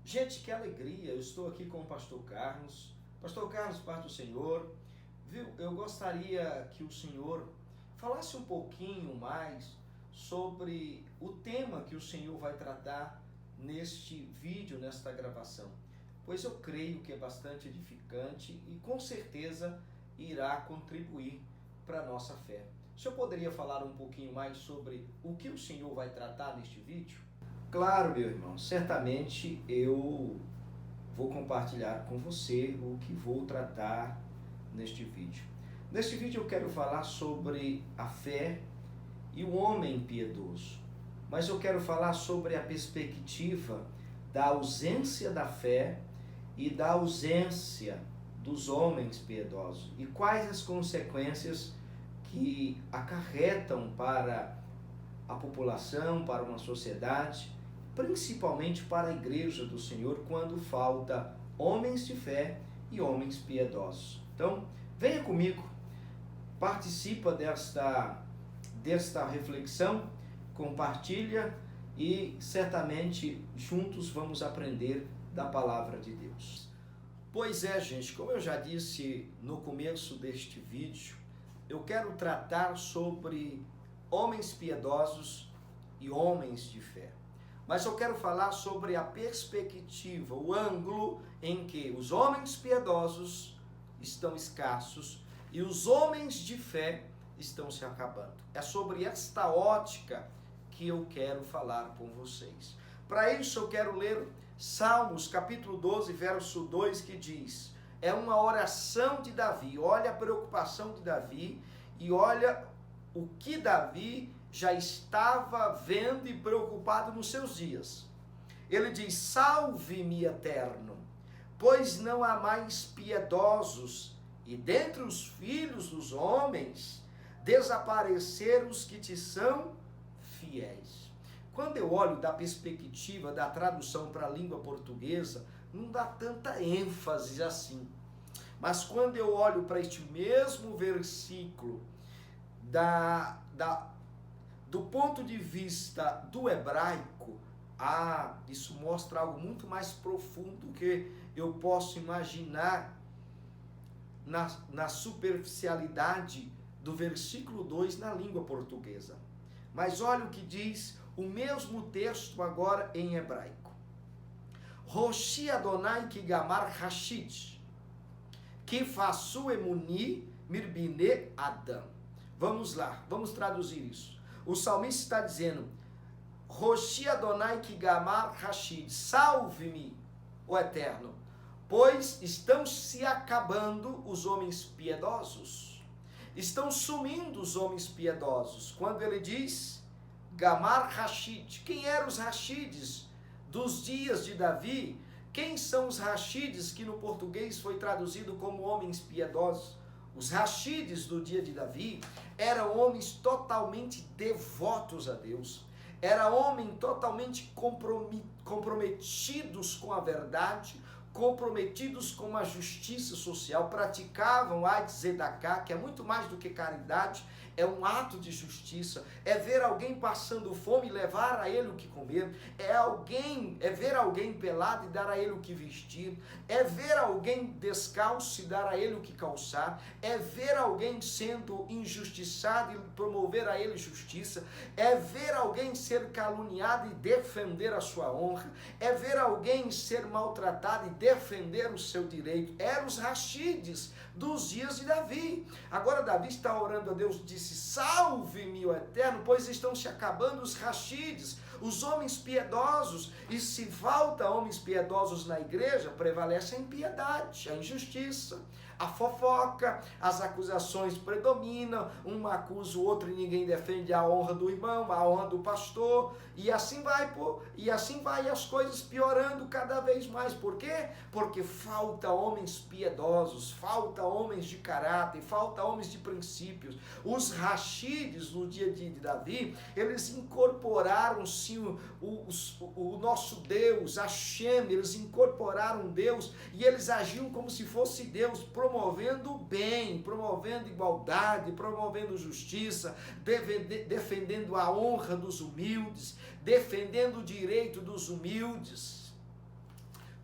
Gente, que alegria! Eu estou aqui com o pastor Carlos. Pastor Carlos, paz do Senhor. Viu? Eu gostaria que o senhor falasse um pouquinho mais sobre o tema que o senhor vai tratar neste vídeo, nesta gravação. Pois eu creio que é bastante edificante e com certeza irá contribuir para a nossa fé. O senhor poderia falar um pouquinho mais sobre o que o senhor vai tratar neste vídeo? Claro, meu irmão, certamente eu vou compartilhar com você o que vou tratar neste vídeo. Neste vídeo eu quero falar sobre a fé e o homem piedoso, mas eu quero falar sobre a perspectiva da ausência da fé e da ausência dos homens piedosos e quais as consequências que acarretam para a população, para uma sociedade, principalmente para a igreja do Senhor, quando falta homens de fé e homens piedosos. Então, venha comigo, participa desta reflexão, compartilha e certamente juntos vamos aprender da palavra de Deus. Pois é, gente, como eu já disse no começo deste vídeo, eu quero tratar sobre homens piedosos e homens de fé. Mas eu quero falar sobre a perspectiva, o ângulo em que os homens piedosos estão escassos e os homens de fé estão se acabando. É sobre esta ótica que eu quero falar com vocês. Para isso eu quero ler Salmos capítulo 12, verso 2, que diz: é uma oração de Davi. Olha a preocupação de Davi e olha o que Davi já estava vendo e preocupado nos seus dias. Ele diz: salve-me, Eterno, pois não há mais piedosos, e dentre os filhos dos homens desapareceram os que te são fiéis. Quando eu olho da perspectiva da tradução para a língua portuguesa, não dá tanta ênfase assim. Mas quando eu olho para este mesmo versículo do ponto de vista do hebraico, isso mostra algo muito mais profundo que eu posso imaginar na superficialidade do versículo 2 na língua portuguesa. Mas olha o que diz o mesmo texto agora em hebraico. Roshi Adonai ki gamar hashid, ki façu emuni mirbine Adam. Vamos lá, vamos traduzir isso. O salmista está dizendo: Roshi Adonai ki gamar hashid, salve-me, o Eterno, pois estão se acabando os homens piedosos. Estão sumindo os homens piedosos. Quando ele diz gamar hashid, quem eram os hashides dos dias de Davi? Quem são os hashides que no português foi traduzido como homens piedosos? Os hashides do dia de Davi eram homens totalmente devotos a Deus, eram homens totalmente comprometidos com a verdade, comprometidos com a justiça social, praticavam a tzedaká, que é muito mais do que caridade, é um ato de justiça, é ver alguém passando fome e levar a ele o que comer, é ver alguém pelado e dar a ele o que vestir, é ver alguém descalço e dar a ele o que calçar, é ver alguém sendo injustiçado e promover a ele justiça, é ver alguém ser caluniado e defender a sua honra, é ver alguém ser maltratado e defender o seu direito. Eram os hashides dos dias de Davi. Agora Davi está orando a Deus, disse: salve-me, o Eterno, pois estão se acabando os hashides, os homens piedosos. E se falta homens piedosos na igreja, prevalece a impiedade, a injustiça, a fofoca, as acusações predominam, um acusa o outro e ninguém defende a honra do irmão, a honra do pastor, e assim vai, as coisas piorando cada vez mais. Por quê? Porque falta homens piedosos, falta homens de caráter, falta homens de princípios. Os hashides no dia de Davi, eles incorporaram sim o nosso Deus, Hashem, eles incorporaram Deus e eles agiam como se fosse Deus, promovendo o bem, promovendo igualdade, promovendo justiça, defendendo a honra dos humildes, defendendo o direito dos humildes.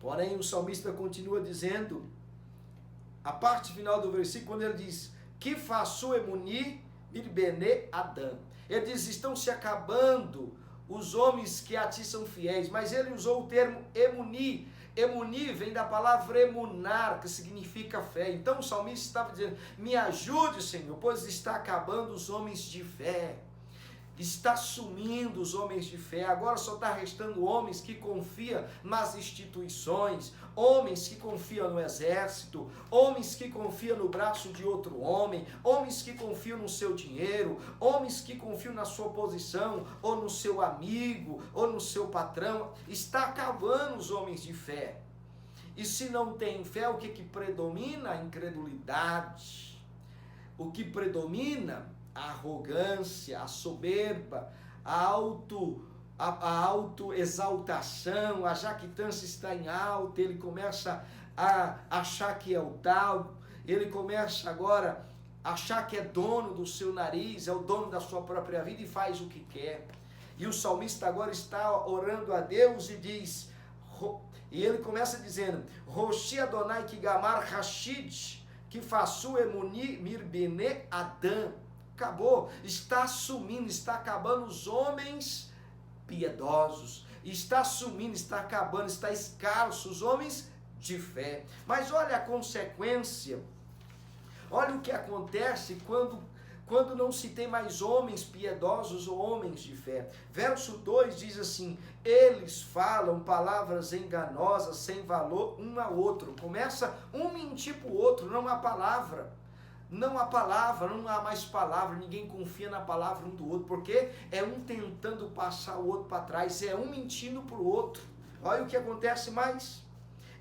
Porém, o salmista continua dizendo, a parte final do versículo, quando ele diz, que faço emuni mirbene Adão. Ele diz, estão se acabando os homens que a ti são fiéis, mas ele usou o termo emuni. Emuni vem da palavra emunar, que significa fé. Então o salmista estava dizendo, me ajude, Senhor, pois está acabando os homens de fé. Está sumindo os homens de fé, agora só está restando homens que confiam nas instituições, homens que confiam no exército, homens que confiam no braço de outro homem, homens que confiam no seu dinheiro, homens que confiam na sua posição, ou no seu amigo, ou no seu patrão. Está acabando os homens de fé. E se não tem fé, o que predomina? A incredulidade. O que predomina? A arrogância, a soberba, a autoexaltação, a jactância está em alta, ele começa a achar que é o tal, ele começa agora a achar que é dono do seu nariz, é o dono da sua própria vida e faz o que quer. E o salmista agora está orando a Deus e diz, e ele começa dizendo, Roshi Adonai ki gamar Rashid, que faço emuni mirbene Adão. Acabou, está sumindo, está acabando os homens piedosos, está sumindo, está acabando, está escasso os homens de fé. Mas olha a consequência, olha o que acontece quando não se tem mais homens piedosos ou homens de fé. Verso 2 diz assim, eles falam palavras enganosas, sem valor um ao outro. Começa um mentir para o outro, não há palavra. Não há palavra, não há mais palavra, ninguém confia na palavra um do outro, porque é um tentando passar o outro para trás, é um mentindo para o outro. Olha o que acontece mais.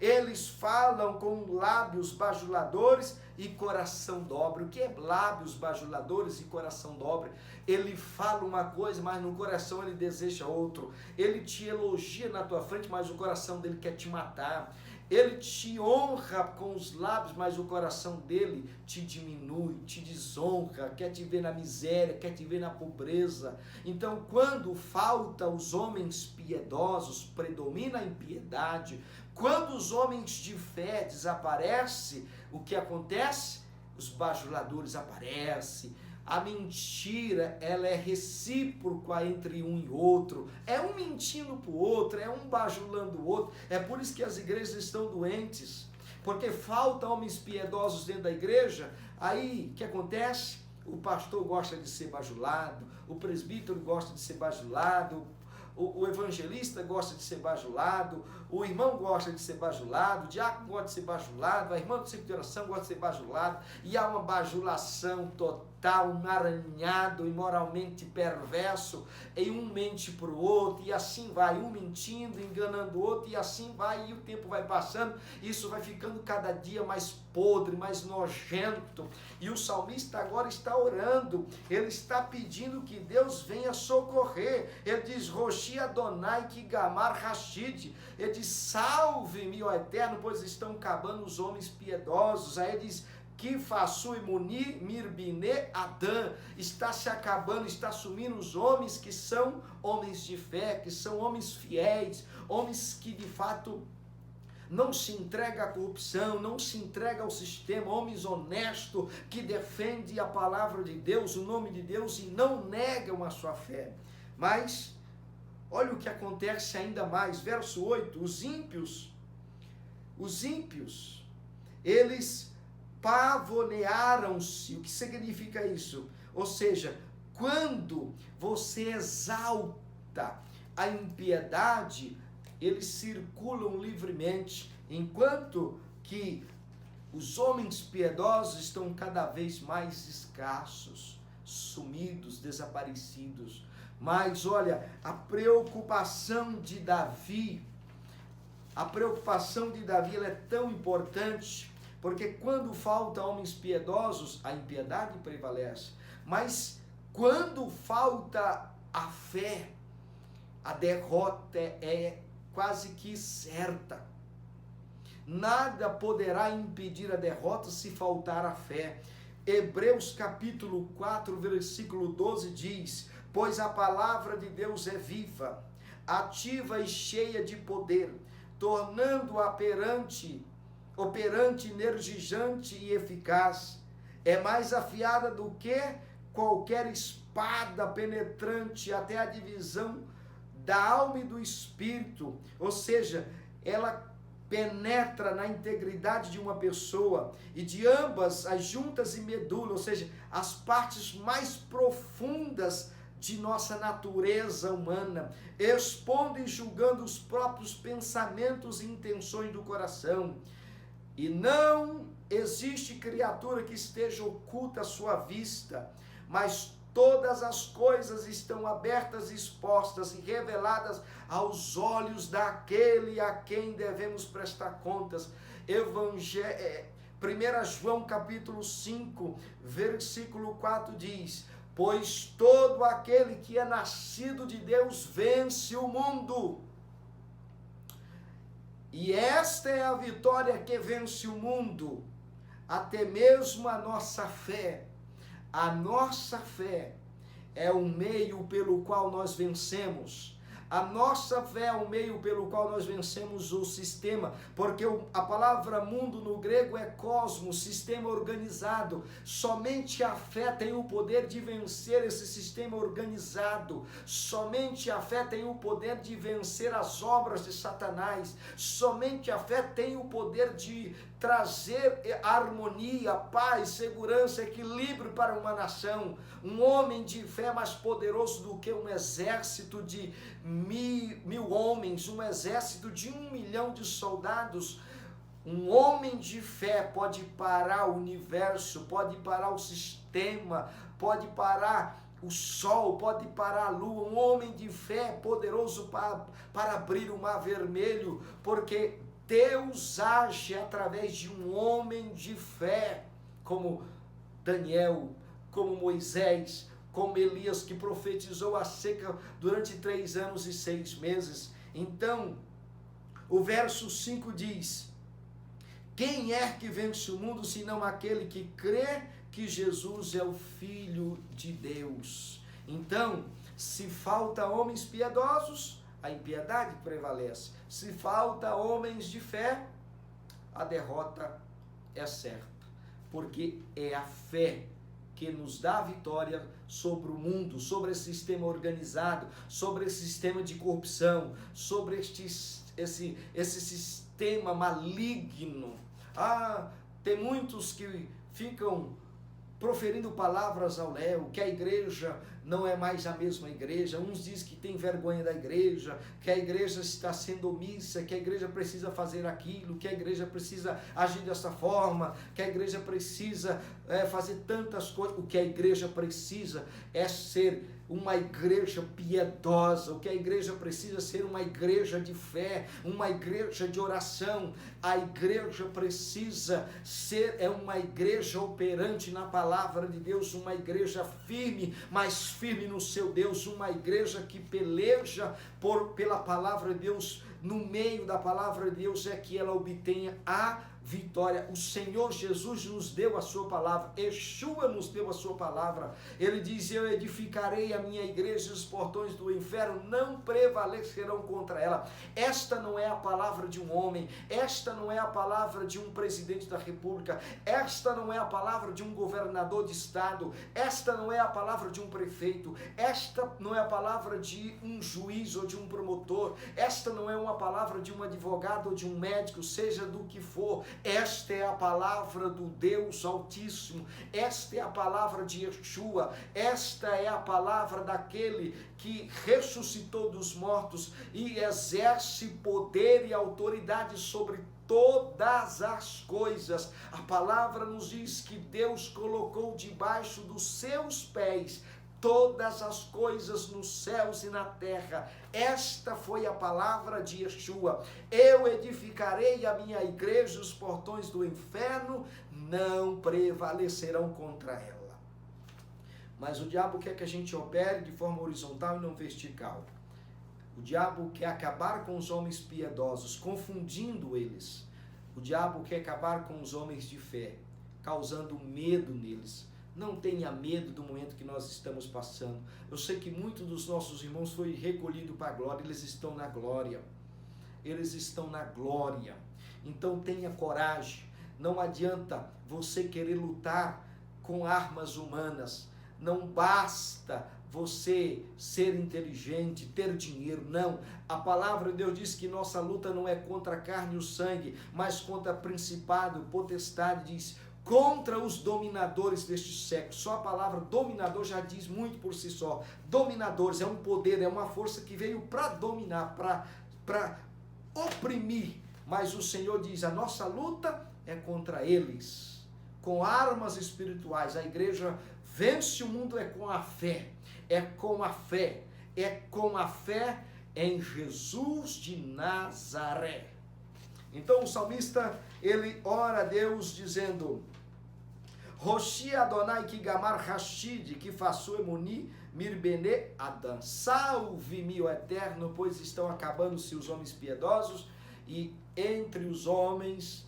Eles falam com lábios bajuladores e coração dobre. O que é lábios bajuladores e coração dobre? Ele fala uma coisa, mas no coração ele deseja outro. Ele te elogia na tua frente, mas o coração dele quer te matar. Ele te honra com os lábios, mas o coração dele te diminui, te desonra, quer te ver na miséria, quer te ver na pobreza. Então, quando falta os homens piedosos, predomina a impiedade. Quando os homens de fé desaparecem, o que acontece? Os bajuladores aparecem. A mentira, ela é recíproca entre um e outro. É um mentindo para o outro, é um bajulando o outro. É por isso que as igrejas estão doentes. Porque falta homens piedosos dentro da igreja. Aí, o que acontece? O pastor gosta de ser bajulado, o presbítero gosta de ser bajulado, o evangelista gosta de ser bajulado, o irmão gosta de ser bajulado, o diácono gosta de ser bajulado, a irmã do ciclo de oração gosta de ser bajulado, e há uma bajulação total, um aranhado imoralmente perverso, e um mente para o outro, e assim vai, um mentindo, enganando o outro, e assim vai, e o tempo vai passando, isso vai ficando cada dia mais podre, mais nojento, e o salmista agora está orando, ele está pedindo que Deus venha socorrer. Ele diz, Roshi Adonai ki gamar Rashid, ele diz, salve-me, ó Eterno, pois estão acabando os homens piedosos. Aí ele diz, que faço emuni mirbine Adão, está se acabando, está sumindo os homens que são homens de fé, que são homens fiéis, homens que de fato não se entrega à corrupção, não se entrega ao sistema, homens honestos que defendem a palavra de Deus, o nome de Deus, e não negam a sua fé. Mas olha o que acontece ainda mais, verso 8, os ímpios, eles pavonearam-se. O que significa isso? Ou seja, quando você exalta a impiedade, eles circulam livremente, enquanto que os homens piedosos estão cada vez mais escassos, sumidos, desaparecidos. Mas olha, a preocupação de Davi ela é tão importante, porque quando falta homens piedosos, a impiedade prevalece. Mas quando falta a fé, a derrota é quase que certa. Nada poderá impedir a derrota se faltar a fé. Hebreus capítulo 4, versículo 12 diz, pois a palavra de Deus é viva, ativa e cheia de poder, tornando-a operante, energizante e eficaz. É mais afiada do que qualquer espada penetrante até a divisão da alma e do espírito, ou seja, ela penetra na integridade de uma pessoa e de ambas as juntas e medula, ou seja, as partes mais profundas de nossa natureza humana, expondo e julgando os próprios pensamentos e intenções do coração. E não existe criatura que esteja oculta à sua vista, mas todas as coisas estão abertas, expostas e reveladas aos olhos daquele a quem devemos prestar contas. 1 João capítulo 5, versículo 4 diz: pois todo aquele que é nascido de Deus vence o mundo. E esta é a vitória que vence o mundo, até mesmo a nossa fé. A nossa fé é o meio pelo qual nós vencemos. A nossa fé é o meio pelo qual nós vencemos o sistema, porque a palavra mundo no grego é cosmos, sistema organizado. Somente a fé tem o poder de vencer esse sistema organizado. Somente a fé tem o poder de vencer as obras de Satanás. Somente a fé tem o poder de trazer harmonia, paz, segurança, equilíbrio para uma nação. Um homem de fé é mais poderoso do que um exército de mil homens, um exército de 1 milhão de soldados. Um homem de fé pode parar o universo, pode parar o sistema, pode parar o sol, pode parar a lua. Um homem de fé é poderoso para abrir o mar vermelho, porque Deus age através de um homem de fé, como Daniel, como Moisés, como Elias, que profetizou a seca durante 3 anos e 6 meses. Então, o verso 5 diz: quem é que vence o mundo, senão aquele que crê que Jesus é o Filho de Deus? Então, se falta homens piedosos, a impiedade prevalece. Se falta homens de fé, a derrota é certa, porque é a fé que nos dá a vitória sobre o mundo, sobre esse sistema organizado, sobre esse sistema de corrupção, sobre esse sistema maligno. Tem muitos que ficam proferindo palavras ao léu, que a igreja não é mais a mesma igreja. Uns dizem que tem vergonha da igreja, que a igreja está sendo omissa, que a igreja precisa fazer aquilo, que a igreja precisa agir dessa forma, que a igreja precisa fazer tantas coisas. O que a igreja precisa é ser uma igreja piedosa. O que a igreja precisa ser uma igreja de fé, uma igreja de oração. A igreja precisa ser uma igreja operante na palavra de Deus, uma igreja firme, mas firme no seu Deus, uma igreja que peleja pela palavra de Deus. No meio da palavra de Deus é que ela obtenha a vitória. O Senhor Jesus nos deu a sua palavra, Yeshua nos deu a sua palavra. Ele diz: eu edificarei a minha igreja, os portões do inferno não prevalecerão contra ela. Esta não é a palavra de um homem, esta não é a palavra de um presidente da república, esta não é a palavra de um governador de estado, esta não é a palavra de um prefeito, esta não é a palavra de um juiz ou de um promotor, esta não é uma palavra de um advogado ou de um médico, seja do que for. Esta é a palavra do Deus Altíssimo, esta é a palavra de Yeshua, esta é a palavra daquele que ressuscitou dos mortos e exerce poder e autoridade sobre todas as coisas. A palavra nos diz que Deus colocou debaixo dos seus pés todas as coisas nos céus e na terra. Esta foi a palavra de Yeshua. Eu edificarei a minha igreja, os portões do inferno não prevalecerão contra ela. Mas o diabo quer que a gente opere de forma horizontal e não vertical. O diabo quer acabar com os homens piedosos, confundindo eles. O diabo quer acabar com os homens de fé, causando medo neles. Não tenha medo do momento que nós estamos passando. Eu sei que muitos dos nossos irmãos foi recolhido para a glória, eles estão na glória. eles estão na glória. Então tenha coragem. Não adianta você querer lutar com armas humanas. Não basta você ser inteligente, ter dinheiro, não. A palavra de Deus diz que nossa luta não é contra a carne e o sangue, mas contra principado, potestade, diz, contra os dominadores deste século. Só a palavra dominador já diz muito por si só. Dominadores é um poder, é uma força que veio para dominar, para oprimir. Mas o Senhor diz, a nossa luta é contra eles, com armas espirituais. A igreja vence o mundo é com a fé. É com a fé, é com a fé em Jesus de Nazaré. Então o salmista, ele ora a Deus dizendo, Roshi Adonai ki gamar Rashid, que faço emuni mirbene Adam. Salve-me, ó Eterno, pois estão acabando-se os homens piedosos, e entre os homens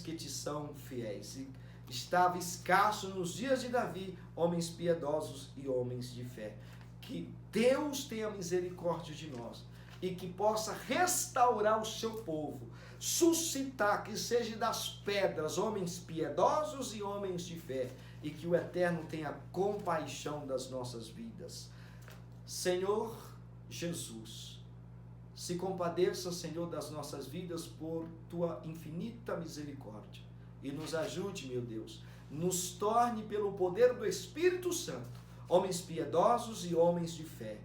que te são fiéis. E estava escasso nos dias de Davi, homens piedosos e homens de fé. Que Deus tenha misericórdia de nós e que possa restaurar o seu povo, suscitar, que seja das pedras, homens piedosos e homens de fé, e que o Eterno tenha compaixão das nossas vidas. Senhor Jesus, se compadeça, Senhor, das nossas vidas por tua infinita misericórdia. E nos ajude, meu Deus, nos torne pelo poder do Espírito Santo, homens piedosos e homens de fé,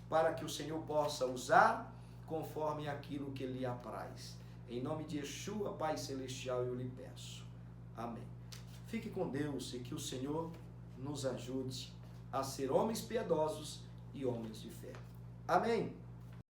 para que o Senhor possa usar conforme aquilo que lhe apraz. Em nome de Yeshua, Pai Celestial, eu lhe peço. Amém. Fique com Deus e que o Senhor nos ajude a ser homens piedosos e homens de fé. Amém.